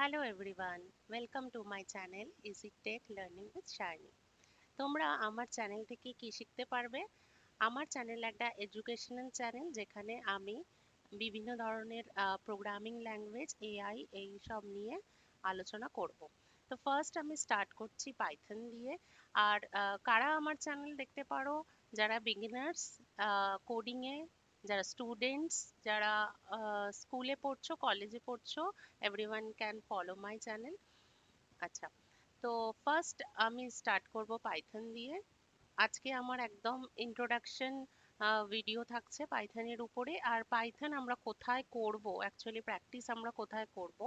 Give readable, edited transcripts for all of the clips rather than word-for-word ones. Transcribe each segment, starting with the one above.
Hello everyone, welcome to my channel easy tech learning with Sharni. তোমরা আমার channel থেকে কি শিখতে পারবে? আমার চ্যানেল একটা এডুকেশনাল চ্যানেল, যেখানে আমি বিভিন্ন ধরনের প্রোগ্রামিং ল্যাঙ্গুয়েজ, এআই এই সব নিয়ে আলোচনা করব। তো ফার্স্ট আমি স্টার্ট করছি পাইথন দিয়ে। আর কারা আমার চ্যানেল দেখতে পারো? যারা বিগিনার্স কোডিংয়ে, যারা স্টুডেন্টস, যারা স্কুলে পড়ছো, কলেজে পড়ছো, everyone can follow my channel. আচ্ছা, তো ফার্স্ট আমি স্টার্ট করব পাইথন দিয়ে। আজকে আমার একদম ইন্ট্রোডাকশন ভিডিও থাকছে পাইথনের উপরে। আর পাইথন আমরা কোথায় করব, অ্যাকচুয়ালি প্র্যাকটিস আমরা কোথায় করব,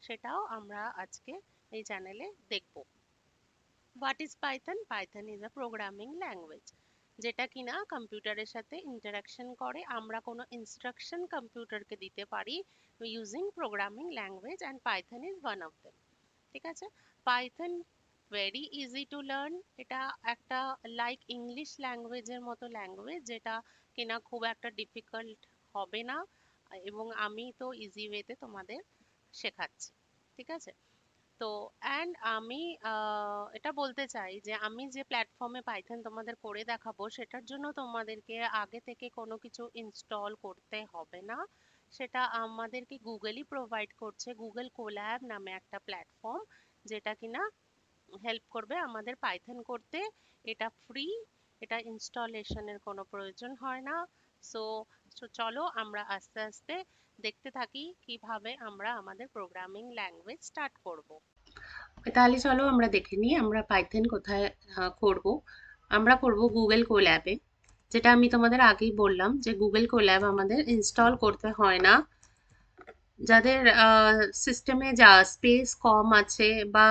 সেটাও আমরা আজকে এই চ্যানেলে দেখব। What is Python? Python is a programming language, যেটা কিনা কম্পিউটারের সাথে ইন্টারাকশন করে। আমরা কোনো ইনস্ট্রাকশন কম্পিউটারকে দিতে পারি using programming language, and Python is one of them. ঠিক আছে? Python very easy to learn. এটা একটা লাইক ইংলিশ ল্যাঙ্গুয়েজের মতো ল্যাঙ্গুয়েজ, যেটা কিনা খুব একটা ডিফিকাল্ট হবে না, এবং আমি তো ইজি ওয়েতে তোমাদের শেখাচ্ছি। ঠিক আছে? তো অ্যান্ড আমি এটা বলতে চাই যে আমি যে প্ল্যাটফর্মে পাইথন তোমাদের করে দেখাবো, সেটার জন্য তোমাদেরকে আগে থেকে কোনো কিছু ইনস্টল করতে হবে না। সেটা আমাদেরকে গুগলই প্রোভাইড করছে। গুগল কোল্যাব নামে একটা প্ল্যাটফর্ম, যেটা কিনা হেল্প করবে আমাদের পাইথন করতে। এটা ফ্রি, এটা ইনস্টলেশনের কোনো প্রয়োজন হয় না। সো চলো আমরা আস্তে আস্তে দেখতে থাকি কিভাবে আমরা আমাদের প্রোগ্রামিং ল্যাঙ্গুয়েজ স্টার্ট করব। তাহলে চলো আমরা দেখে নিই আমরা পাইথন কোথায় করব। আমরা করব গুগল কোল্যাবে, যেটা আমি তোমাদের আগেই বললাম যে গুগল কোল্যাব আমাদের ইনস্টল করতে হয় না। যাদের সিস্টেমে যা স্পেস কম আছে, বা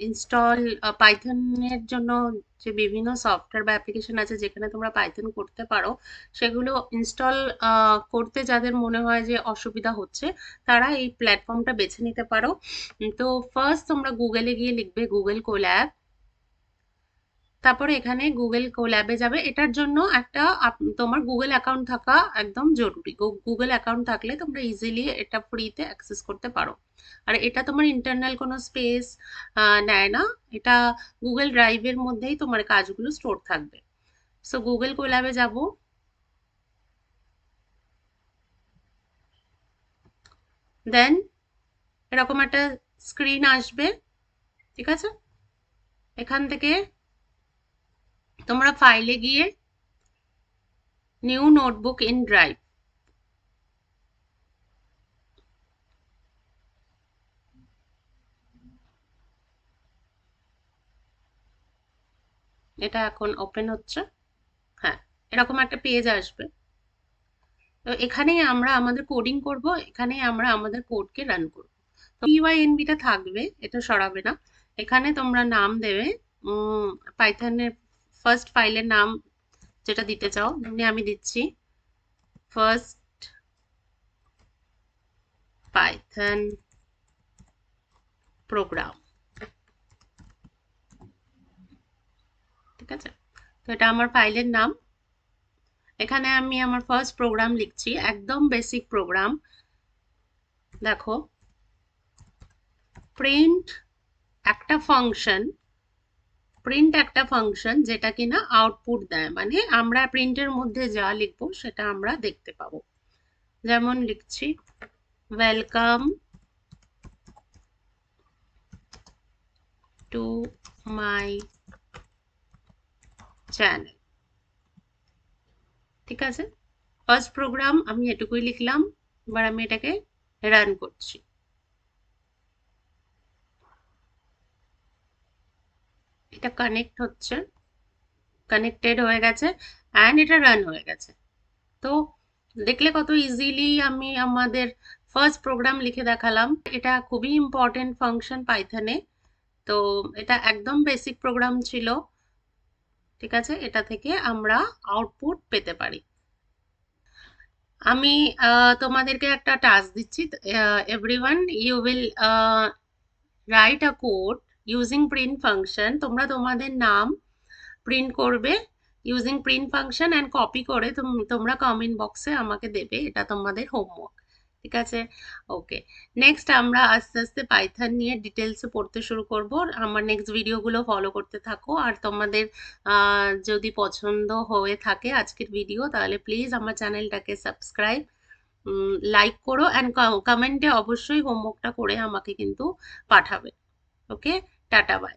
ইনস্টল পাইথনের জন্য যে বিভিন্ন সফটওয়্যার বা অ্যাপ্লিকেশন আছে যেখানে তোমরা পাইথন করতে পারো, সেগুলো ইনস্টল করতে যাদের মনে হয় যে অসুবিধা হচ্ছে, তারা এই প্ল্যাটফর্মটা বেছে নিতে পারো। তো ফার্স্ট তোমরা গুগলে গিয়ে লিখবে গুগল কোল্যাব। তারপরে এখানে গুগল কোল্যাবে যাবে। এটার জন্য একটা তোমার গুগল অ্যাকাউন্ট থাকা একদম জরুরি। গুগল অ্যাকাউন্ট থাকলে তোমরা ইজিলি এটা ফ্রিতে অ্যাক্সেস করতে পারো। আর এটা তোমার ইন্টারনাল কোনো স্পেস নেয় না। এটা গুগল ড্রাইভের মধ্যেই তোমার কাজগুলো স্টোর থাকবে। সো গুগল কোল্যাবে যাব। দেন এরকম একটা স্ক্রিন আসবে। ঠিক আছে? এখান থেকে তোমরা ফাইলে গিয়ে নিউ নোটবুক ইন ড্রাইভ, এটা এখন ওপেন হচ্ছে। হ্যাঁ, এরকম একটা পেজ আসবে। তো এখানেই আমরা আমাদের কোডিং করব, এখানেই আমরা আমাদের কোডকে রান করব। তো পিওয়াইএনবিটা থাকবে, এটা সরাবে না। এখানে তোমরা নাম দেবে পাইথনের ফার্স্ট ফাইলের নাম যেটা দিতে চাও। যেমনি আমি দিচ্ছি ফার্স্ট পাইথন প্রোগ্রাম। ঠিক আছে? তো এটা আমার ফাইলের নাম। এখানে আমি আমার ফার্স্ট প্রোগ্রাম লিখছি, একদম বেসিক প্রোগ্রাম। দেখো, প্রিন্ট একটা ফাংশন, যেটা কিনা আউটপুট দেয়, মানে আমরা প্রিন্টের মধ্যে যা লিখবো সেটা আমরা দেখতে পাবো। যেমন লিখছি ওয়েলকাম টু মাই চ্যানেল। ঠিক আছে? ফার্স্ট প্রোগ্রাম আমি এটুকুই লিখলাম। এবার আমি এটাকে রান করছি। এটা কানেক্ট হচ্ছে, কানেক্টেড হয়ে গেছে, অ্যান্ড এটা রান হয়ে গেছে। তো দেখলে কত ইজিলি আমি আমাদের ফার্স্ট প্রোগ্রাম লিখে দেখালাম। এটা খুবই ইম্পর্টেন্ট ফাংশন পাইথনে। তো এটা একদম বেসিক প্রোগ্রাম ছিল। ঠিক আছে? এটা থেকে আমরা আউটপুট পেতে পারি। আমি তোমাদেরকে একটা টাস্ক দিচ্ছি। Everyone, you will write a code using print function. তোমরা তোমাদের নাম প্রিন্ট করবে using print function, and copy করে তোমরা কমেন্ট বক্সে আমাকে দেবে। এটা তোমাদের হোমওয়ার্ক। ঠিক আছে? ওকে। নেক্সট আমরা আস্তে আস্তে পাইথন নিয়ে ডিটেলসে পড়তে শুরু করব। আমার নেক্সট ভিডিওগুলো ফলো করতে থাকো। আর তোমাদের যদি পছন্দ হয়ে থাকে আজকের ভিডিও, তাহলে প্লিজ আমার চ্যানেলটাকে সাবস্ক্রাইব, লাইক করো, অ্যান্ড কমেন্টে অবশ্যই হোমওয়ার্কটা করে আমাকে কিন্তু পাঠাবে। ওকে, টাটা, বাই।